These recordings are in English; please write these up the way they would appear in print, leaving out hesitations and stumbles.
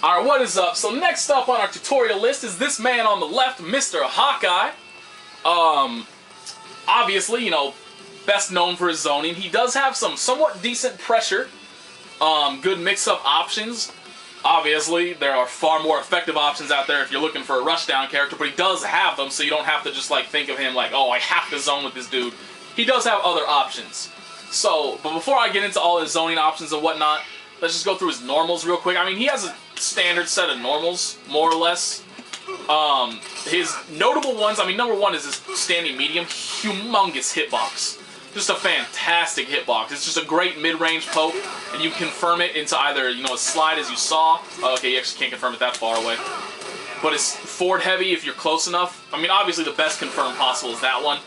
Alright, what is up? So next up on our tutorial list is this man on the left, Mr. Hawkeye. Obviously, you know, best known for his zoning. He does have some somewhat decent pressure. Good mix-up options. Obviously, there are far more effective options out there if you're looking for a rushdown character, but he does have them, so you don't have to just like think of him like, oh, I have to zone with this dude. He does have other options. So, but before I get into all his zoning options and whatnot, let's just go through his normals real quick. I mean, he has a standard set of normals, more or less. His notable ones, I mean, number one is his standing medium, humongous hitbox. Just a fantastic hitbox. It's just a great mid-range poke, and you confirm it into either, you know, a slide as you saw. Okay, you actually can't confirm it that far away. But it's forward heavy if you're close enough. I mean, obviously the best confirm possible is that one.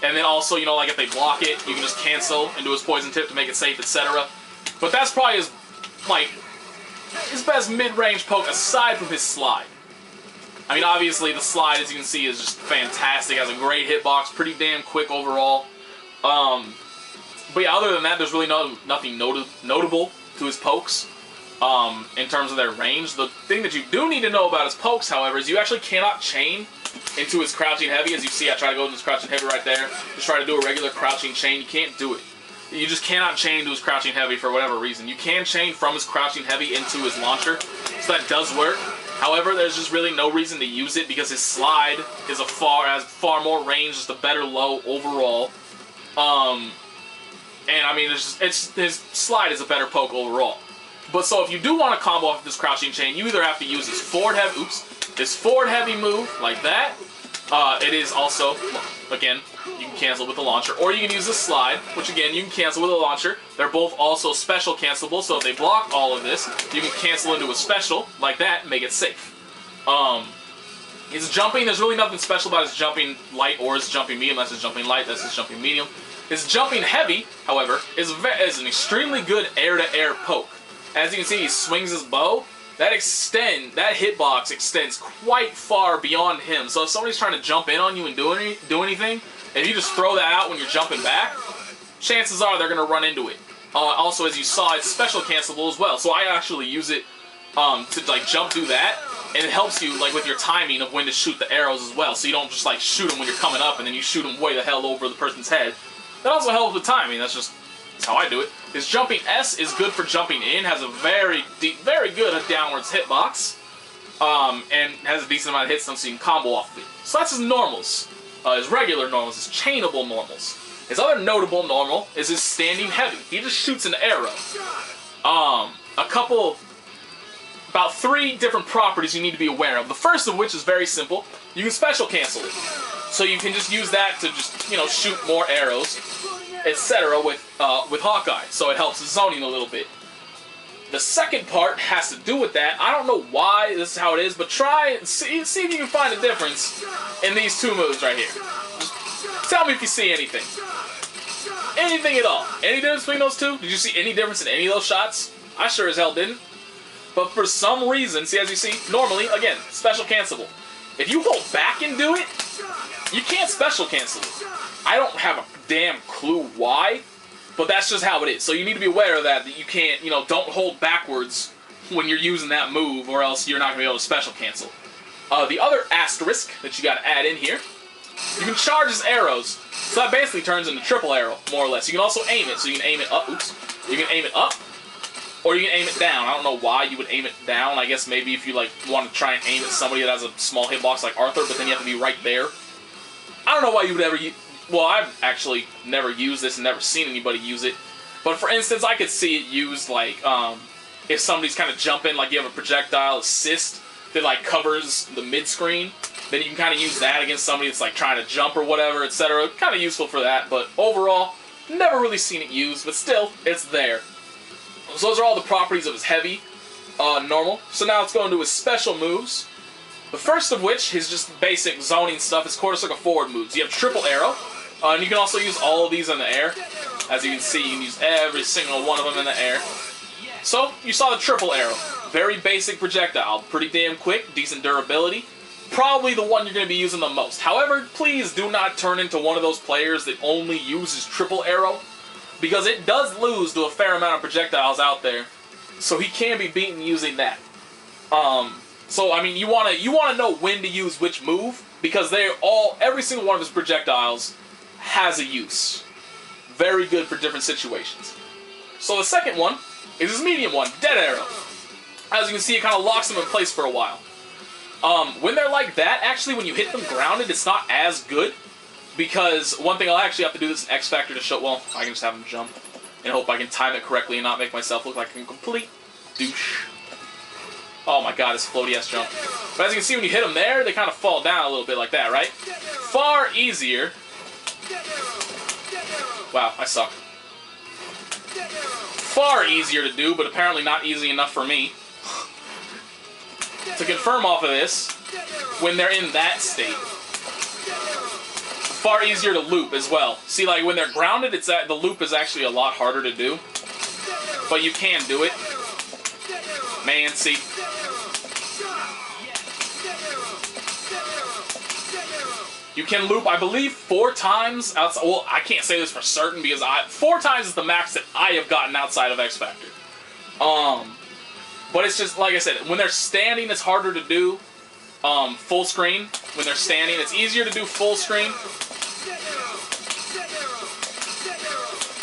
And then also, you know, like if they block it, you can just cancel and do his poison tip to make it safe, etc. But that's probably his, like, his best mid-range poke aside from his slide. I mean, obviously the slide, as you can see, is just fantastic. Has a great hitbox, pretty damn quick overall. But yeah, other than that, there's really nothing notable to his pokes in terms of their range. The thing that you do need to know about his pokes, however, is you actually cannot chain into his crouching heavy. As you see, I try to go into his crouching heavy right there. Just try to do a regular crouching chain. You can't do it. You just cannot chain into his crouching heavy for whatever reason. You can chain from his crouching heavy into his launcher, so that does work. However, there's just really no reason to use it because his slide is has far more range, just a better low overall. And I mean, his slide is a better poke overall. But so if you do want to combo off this crouching chain, you either have to use his forward heavy move like that. It is also, again, you can cancel with the launcher, or you can use the slide, which again you can cancel with a launcher. They're both also special cancelable, so if they block all of this, you can cancel into a special like that and make it safe. His jumping, there's really nothing special about his jumping light or his jumping medium. That's his jumping light, that's his jumping medium. His jumping heavy, however, is an extremely good air-to-air poke. As you can see, he swings his bow. That hitbox extends quite far beyond him. So if somebody's trying to jump in on you and do anything, if you just throw that out when you're jumping back, chances are they're going to run into it. Also, as you saw, it's special cancelable as well. So I actually use it to like jump through that, and it helps you like with your timing of when to shoot the arrows as well. So you don't just like shoot them when you're coming up and then you shoot them way the hell over the person's head. That also helps with timing. That's how I do it. His jumping S is good for jumping in. Has a very good downwards hitbox, and has a decent amount of hits, so you can combo off of it. So that's his normals. His regular normals, his chainable normals. His other notable normal is his standing heavy. He just shoots an arrow. About 3 different properties you need to be aware of. The first of which is very simple. You can special cancel it. So you can just use that to just, you know, shoot more arrows, etc. with Hawkeye. So it helps the zoning a little bit. The second part has to do with that. I don't know why this is how it is, but try and see if you can find a difference in these 2 moves right here. Just tell me if you see anything. Anything at all. Any difference between those 2? Did you see any difference in any of those shots? I sure as hell didn't. But for some reason, see, as you see, normally, again, special cancelable. If you hold back and do it, you can't special cancel it. I don't have a damn clue why, but that's just how it is. So you need to be aware of that you can't, you know, don't hold backwards when you're using that move, or else you're not going to be able to special cancel. The other asterisk that you got to add in here, you can charge his arrows. So that basically turns into triple arrow, more or less. You can also aim it, so you can aim it up. Oops. You can aim it up, or you can aim it down. I don't know why you would aim it down. I guess maybe if you like want to try and aim at somebody that has a small hitbox like Arthur, but then you have to be right there. I don't know why you would ever use... Well, I've actually never used this and never seen anybody use it. But for instance, I could see it used like if somebody's kind of jumping, like you have a projectile assist that like covers the mid-screen, then you can kind of use that against somebody that's like trying to jump or whatever, etc. Kind of useful for that, but overall, never really seen it used, but still, it's there. So those are all the properties of his heavy normal. So now let's go into his special moves. The first of which is just basic zoning stuff. It's quarter circle forward moves. You have triple arrow, and you can also use all of these in the air. As you can see, you can use every single one of them in the air. So you saw the triple arrow. Very basic projectile. Pretty damn quick, decent durability. Probably the one you're going to be using the most. However, please do not turn into one of those players that only uses triple arrow, because it does lose to a fair amount of projectiles out there. So he can be beaten using that. So I mean, you wanna know when to use which move, because every single one of his projectiles has a use. Very good for different situations. So the second one is his medium one, Dead Arrow. As you can see, it kind of locks them in place for a while. When they're like that, actually, when you hit them grounded, it's not as good, because one thing I'll actually have to do this X Factor to show. Well, I can just have him jump and hope I can time it correctly and not make myself look like a complete douche. Oh my god, this floaty ass jump. But as you can see, when you hit them there, they kind of fall down a little bit like that, right? Far easier. Wow, I suck. Far easier to do, but apparently not easy enough for me. To confirm off of this, when they're in that state, far easier to loop as well. See, like when they're grounded, the loop is actually a lot harder to do, but you can do it. Man, see. You can loop, I believe, 4 times outside. Well, I can't say this for certain because 4 times is the max that I have gotten outside of X Factor. But it's just, like I said, when they're standing, it's harder to do full screen. When they're standing, it's easier to do full screen.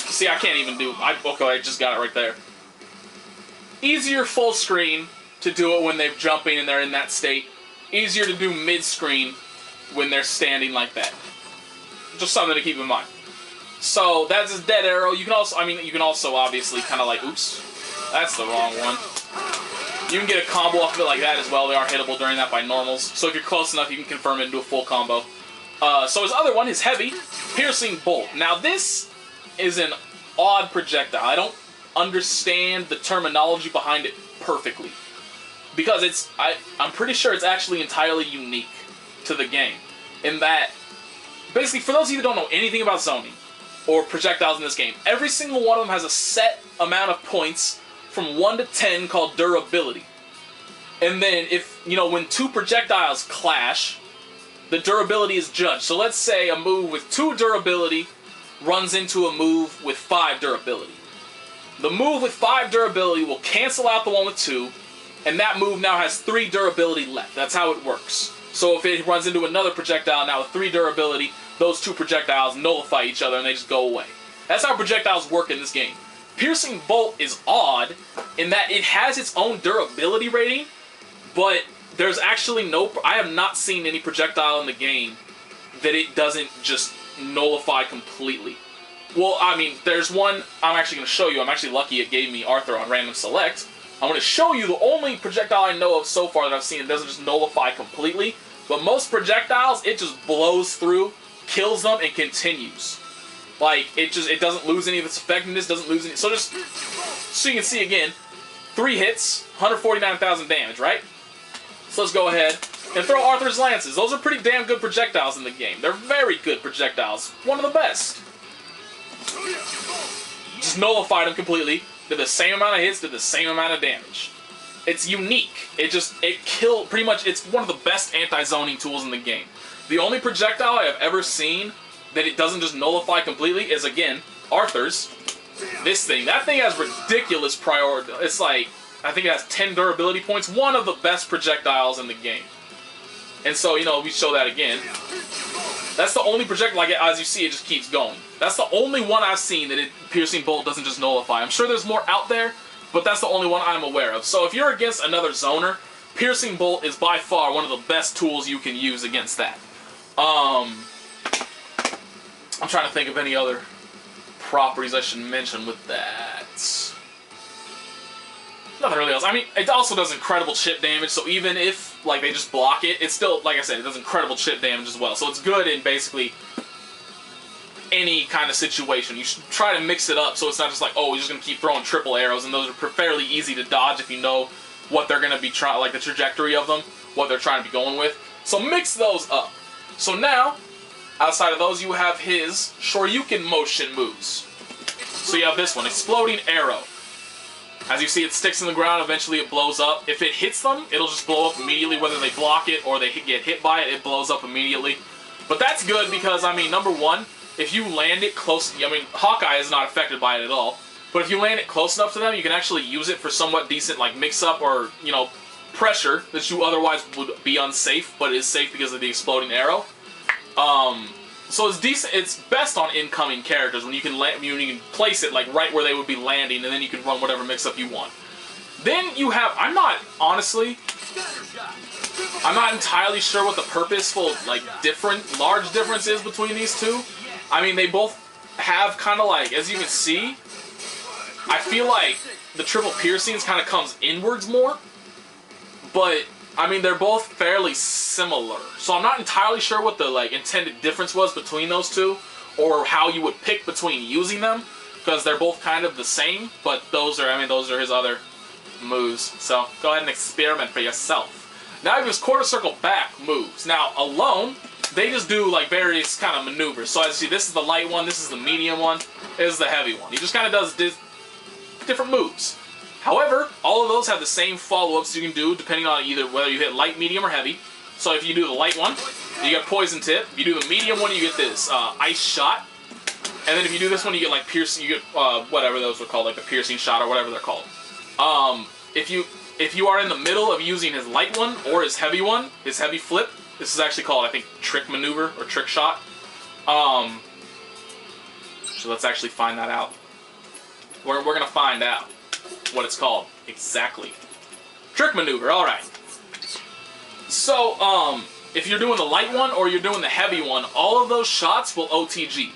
See, I can't even do... Okay, I just got it right there. Easier full screen to do it when they're jumping and they're in that state. Easier to do mid-screen when they're standing like that. Just something to keep in mind. So, that's his Dead Arrow. You can also, obviously kind of like... Oops. That's the wrong one. You can get a combo off of it like that as well. They are hittable during that by normals. So if you're close enough, you can confirm it into a full combo. So his other one, his heavy, Piercing Bolt. Now this is an odd projectile. I don't understand the terminology behind it perfectly. Because I'm pretty sure it's actually entirely unique to the game. In that, basically, for those of you who don't know anything about zoning or projectiles in this game, every single one of them has a set amount of points from 1 to 10 called durability. And then when 2 projectiles clash, the durability is judged. So let's say a move with 2 durability runs into a move with 5 durability. The move with 5 durability will cancel out the one with 2, and that move now has 3 durability left. That's how it works. So if it runs into another projectile now with 3 durability, those 2 projectiles nullify each other and they just go away. That's how projectiles work in this game. Piercing Bolt is odd in that it has its own durability rating, but there's actually I have not seen any projectile in the game that it doesn't just nullify completely. Well, I mean, there's one I'm actually going to show you. I'm actually lucky it gave me Arthur on random select. I'm going to show you the only projectile I know of so far that I've seen that doesn't just nullify completely. But most projectiles, it just blows through, kills them, and continues. Like, it doesn't lose any of its effectiveness, doesn't lose any... So you can see again, 3 hits, 149,000 damage, right? So let's go ahead and throw Arthur's Lances. Those are pretty damn good projectiles in the game. They're very good projectiles. One of the best. Just nullified them completely. Did the same amount of hits, did the same amount of damage. It's unique. It killed... Pretty much, it's one of the best anti-zoning tools in the game. The only projectile I have ever seen that it doesn't just nullify completely is, again, Arthur's. This thing. That thing has ridiculous priority. It's like, I think it has 10 durability points. One of the best projectiles in the game. And so, we show that again. That's the only projectile, like, as you see, it just keeps going. That's the only one I've seen that Piercing Bolt doesn't just nullify. I'm sure there's more out there, but that's the only one I'm aware of. So if you're against another zoner, Piercing Bolt is by far one of the best tools you can use against that. I'm trying to think of any other properties I should mention with that. Nothing really else. I mean, it also does incredible chip damage, so even if, like, they just block it, it's still, like I said, it does incredible chip damage as well. So it's good in basically any kind of situation. You should try to mix it up so it's not just like, oh, we're just going to keep throwing triple arrows, and those are fairly easy to dodge if you know what they're going to be trying, like the trajectory of them, what they're trying to be going with. So mix those up. So now, outside of those, you have his Shoryuken motion moves. So you have this one, Exploding Arrow. As you see, it sticks in the ground, eventually it blows up. If it hits them, it'll just blow up immediately, whether they block it or they get hit by it, it blows up immediately. But that's good because, I mean, number one, if you land it close, I mean, Hawkeye is not affected by it at all, but if you land it close enough to them, you can actually use it for somewhat decent, like, mix-up or, pressure that you otherwise would be unsafe, but is safe because of the exploding arrow. So it's decent. It's best on incoming characters when you can place it like right where they would be landing, and then you can run whatever mix-up you want. Then you have, I'm not entirely sure what the purposeful, like, large difference is between these two. I mean, they both have kind of like, as you can see, I feel like the triple piercings kind of comes inwards more, but I mean, they're both fairly similar. So I'm not entirely sure what the, like, intended difference was between those two, or how you would pick between using them, because they're both kind of the same, but those are his other moves. So go ahead and experiment for yourself. Now he has quarter circle back moves. Now alone, they just do like various kind of maneuvers. So as you see, this is the light one, this is the medium one, this is the heavy one. He just kind of does different moves. However, all of those have the same follow-ups you can do depending on either whether you hit light, medium, or heavy. So if you do the light one, you get poison tip. If you do the medium one, you get this ice shot. And then if you do this one, you get like piercing. You get whatever those are called, like the piercing shot or whatever they're called. If you are in the middle of using his light one or his heavy flip, this is actually called, I think, trick maneuver or trick shot. So let's actually find that out. We're gonna find out what it's called exactly. Trick maneuver. All right. So if you're doing the light one or you're doing the heavy one, all of those shots will OTG.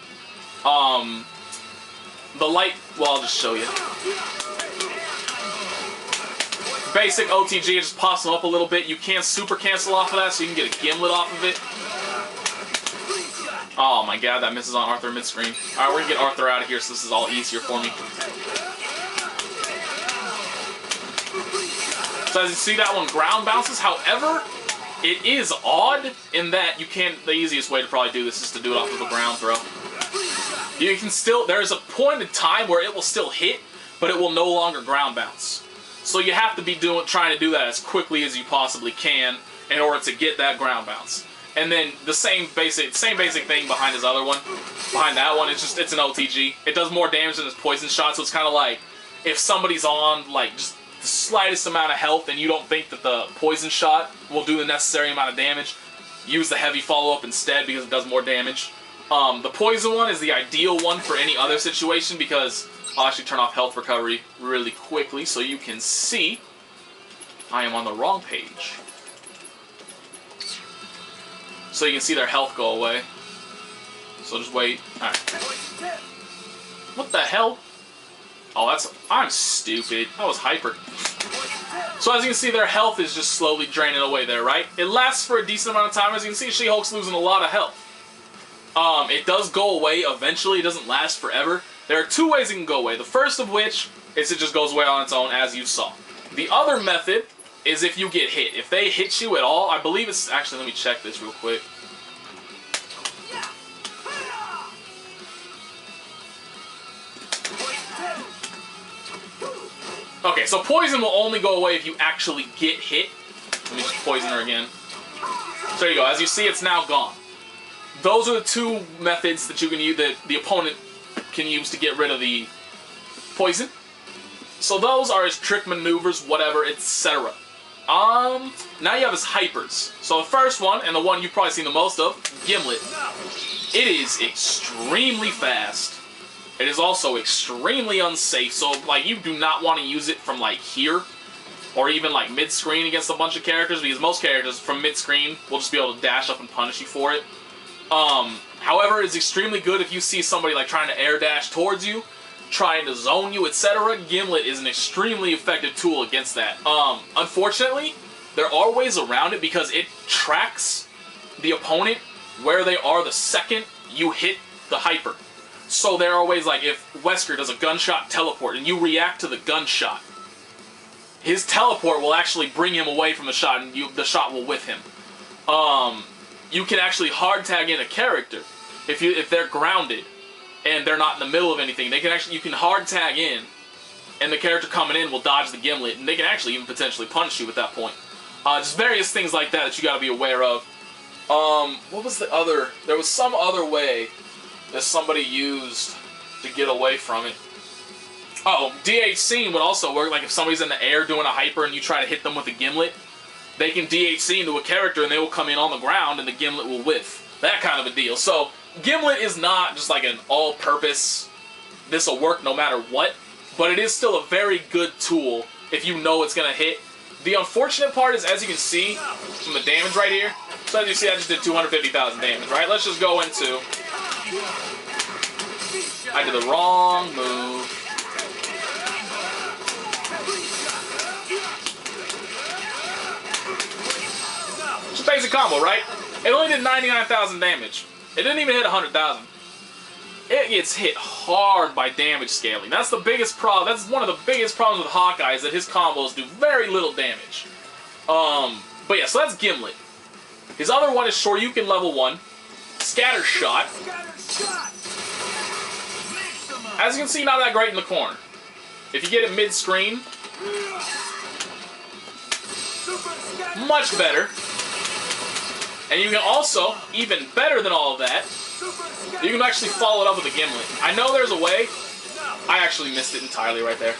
The light. Well, I'll just show you. Basic OTG, it just pops them up a little bit. You can super cancel off of that, so you can get a gimlet off of it. Oh my god, that misses on Arthur mid-screen. Alright, we're gonna get Arthur out of here so this is all easier for me. So as you see, that one ground bounces. However, it is odd in that you can't, the easiest way to probably do this is to do it off of a ground throw. You can still, there is a point in time where it will still hit, but it will no longer ground bounce. So you have to be trying to do that as quickly as you possibly can in order to get that ground bounce. And then the same basic thing behind his other one. Behind that one, it's an OTG. It does more damage than his poison shot, so it's kind of like if somebody's on like just the slightest amount of health and you don't think that the poison shot will do the necessary amount of damage, use the heavy follow-up instead because it does more damage. The poison one is the ideal one for any other situation because I'll actually turn off health recovery really quickly so you can see I am on the wrong page. So you can see their health go away. So just wait. Alright. What the hell? Oh, I'm stupid. I was hyper. So as you can see, their health is just slowly draining away there, right? It lasts for a decent amount of time. As you can see, She-Hulk's losing a lot of health. It does go away eventually. It doesn't last forever. There are two ways it can go away. The first of which is it just goes away on its own, as you saw. The other method is if you get hit. If they hit you at all, I believe it's... Actually, let me check this real quick. Okay, so poison will only go away if you actually get hit. Let me just poison her again. So there you go. As you see, it's now gone. Those are the two methods that you can use, that the opponent can use to get rid of the poison. So those are his trick maneuvers, whatever, etc. Now you have his hypers. So the first one, and the one you've probably seen the most of, Gimlet. It is extremely fast. It is also extremely unsafe, so like you do not want to use it from like here, or even like mid-screen against a bunch of characters, because most characters from mid-screen will just be able to dash up and punish you for it. However, it's extremely good if you see somebody like trying to air dash towards you, trying to zone you, etc. Gimlet is an extremely effective tool against that. Unfortunately, there are ways around it because it tracks the opponent where they are the second you hit the hyper. So there are ways like if Wesker does a gunshot teleport and you react to the gunshot, his teleport will actually bring him away from the shot and the shot will whiff him. You can actually hard tag in a character if they're grounded and they're not in the middle of anything. You can hard tag in, and the character coming in will dodge the gimlet, and they can actually even potentially punish you at that point. Just various things like that you got to be aware of. What was the other? There was some other way that somebody used to get away from it. Oh, DH scene would also work. Like if somebody's in the air doing a hyper and you try to hit them with a gimlet, they can DHC into a character and they will come in on the ground and the Gimlet will whiff. That kind of a deal. So Gimlet is not just like an all-purpose, this will work no matter what, but it is still a very good tool if you know it's going to hit. The unfortunate part is, as you can see from the damage right here, so as you see I just did 250,000 damage, right? Let's just go into... I did the wrong move. Just basic combo, right? It only did 99,000 damage. It didn't even hit 100,000. It gets hit hard by damage scaling. That's the biggest problem. That's one of the biggest problems with Hawkeye, is that his combos do very little damage. But yeah, so that's Gimlet. His other one is Shoryuken level 1. Scatter Shot. As you can see, not that great in the corner. If you get it mid-screen, much better. And you can also, even better than all of that, you can actually follow it up with a Gimlet. I know there's a way. I actually missed it entirely right there.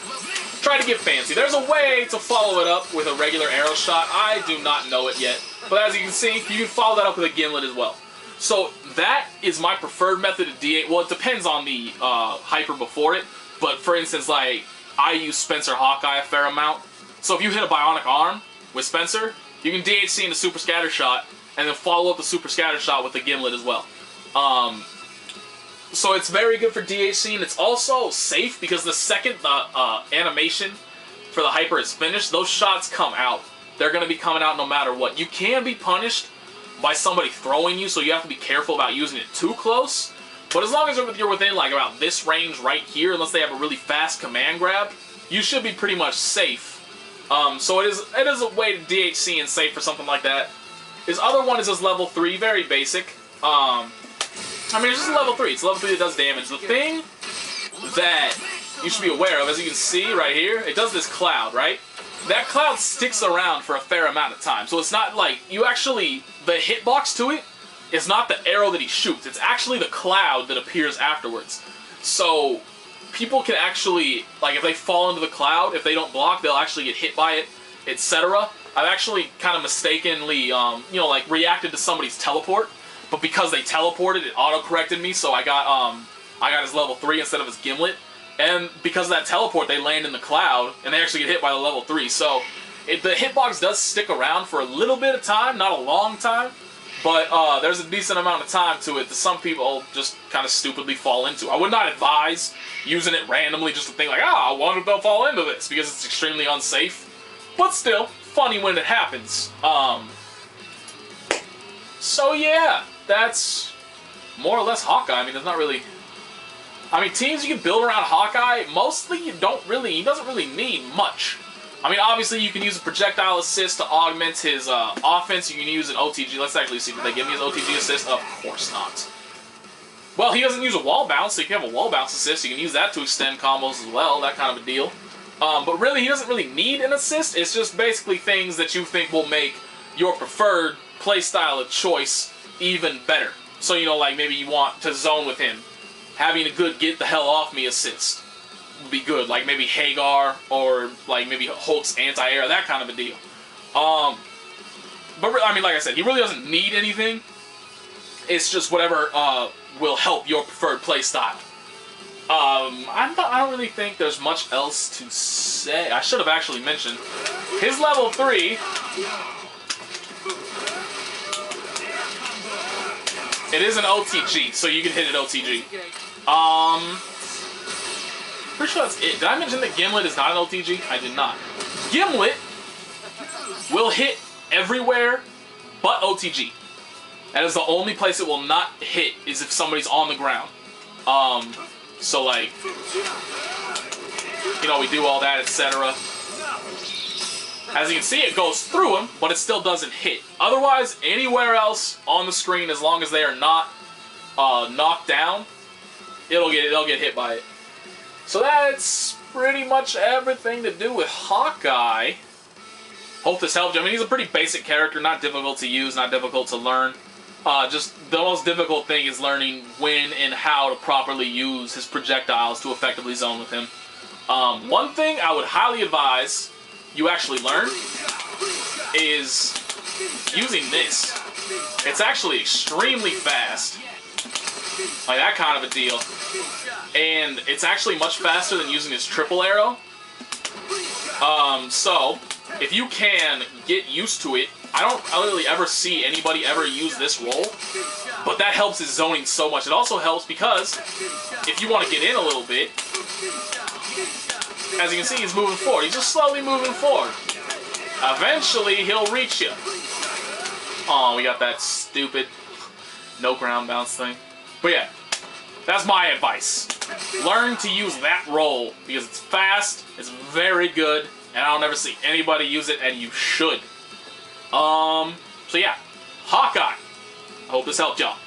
Try to get fancy. There's a way to follow it up with a regular arrow shot. I do not know it yet. But as you can see, you can follow that up with a Gimlet as well. So that is my preferred method of DH. Well, it depends on the hyper before it. But for instance, like, I use Spencer Hawkeye a fair amount. So if you hit a Bionic Arm with Spencer, you can DHC into Super Scatter Shot, and then follow up the Super Scatter Shot with the Gimlet as well. So it's very good for DHC, and it's also safe because the second the animation for the hyper is finished, those shots come out. They're going to be coming out no matter what. You can be punished by somebody throwing you, so you have to be careful about using it too close. But as long as you're within like about this range right here, unless they have a really fast command grab, you should be pretty much safe. So it is a way to DHC and safe for something like that. His other one is his level 3, very basic. I mean, it's just a level 3. It's a level 3 that does damage. The thing that you should be aware of, as you can see right here, it does this cloud, right? That cloud sticks around for a fair amount of time. So it's not like, you actually, the hitbox to it is not the arrow that he shoots. It's actually the cloud that appears afterwards. So people can actually, like, if they fall into the cloud, if they don't block, they'll actually get hit by it, etc. I've actually kind of mistakenly, you know, like, reacted to somebody's teleport, but because they teleported, it auto-corrected me, so I got his level 3 instead of his Gimlet, and because of that teleport, they land in the cloud, and they actually get hit by the level 3, so the hitbox does stick around for a little bit of time, not a long time, but there's a decent amount of time to it that some people just kind of stupidly fall into. I would not advise using it randomly just to think like, I wonder if they'll fall into this, because it's extremely unsafe, but still, funny when it happens. So yeah, that's more or less Hawkeye. I mean, there's not really... I mean, teams you can build around Hawkeye, mostly you don't really... He doesn't really need much. I mean, obviously you can use a projectile assist to augment his offense. You can use an OTG. Let's actually see if they give me his OTG assist. Of course not. Well, he doesn't use a wall bounce, so you can have a wall bounce assist. You can use that to extend combos as well, that kind of a deal. But really, he doesn't really need an assist. It's just basically things that you think will make your preferred playstyle of choice even better. So, you know, like maybe you want to zone with him. Having a good get the hell off me assist would be good. Like maybe Hagar or like maybe Hulk's anti-air, that kind of a deal. But I mean, like I said, he really doesn't need anything. It's just whatever will help your preferred playstyle. I don't really think there's much else to say. I should have actually mentioned his level 3. It is an OTG, so you can hit it OTG. Pretty sure that's it. Did I mention that Gimlet is not an OTG? I did not. Gimlet will hit everywhere but OTG. That is the only place it will not hit is if somebody's on the ground. So like, you know, we do all that, etc. As you can see, it goes through him, but it still doesn't hit. Otherwise, anywhere else on the screen, as long as they are not knocked down, they'll get hit by it. So that's pretty much everything to do with Hawkeye. Hope this helped you. I mean, he's a pretty basic character, not difficult to use, not difficult to learn. Just the most difficult thing is learning when and how to properly use his projectiles to effectively zone with him. One thing I would highly advise you actually learn is using this. It's actually extremely fast. Like that kind of a deal. And it's actually much faster than using his triple arrow. So, if you can get used to it, I don't really ever see anybody ever use this roll, but that helps his zoning so much. It also helps because if you want to get in a little bit, as you can see, he's moving forward. He's just slowly moving forward. Eventually, he'll reach you. Oh, we got that stupid no ground bounce thing. But yeah, that's my advice. Learn to use that roll because it's fast, it's very good, and I don't ever see anybody use it, and you should. So yeah, Hawkeye. I hope this helped y'all.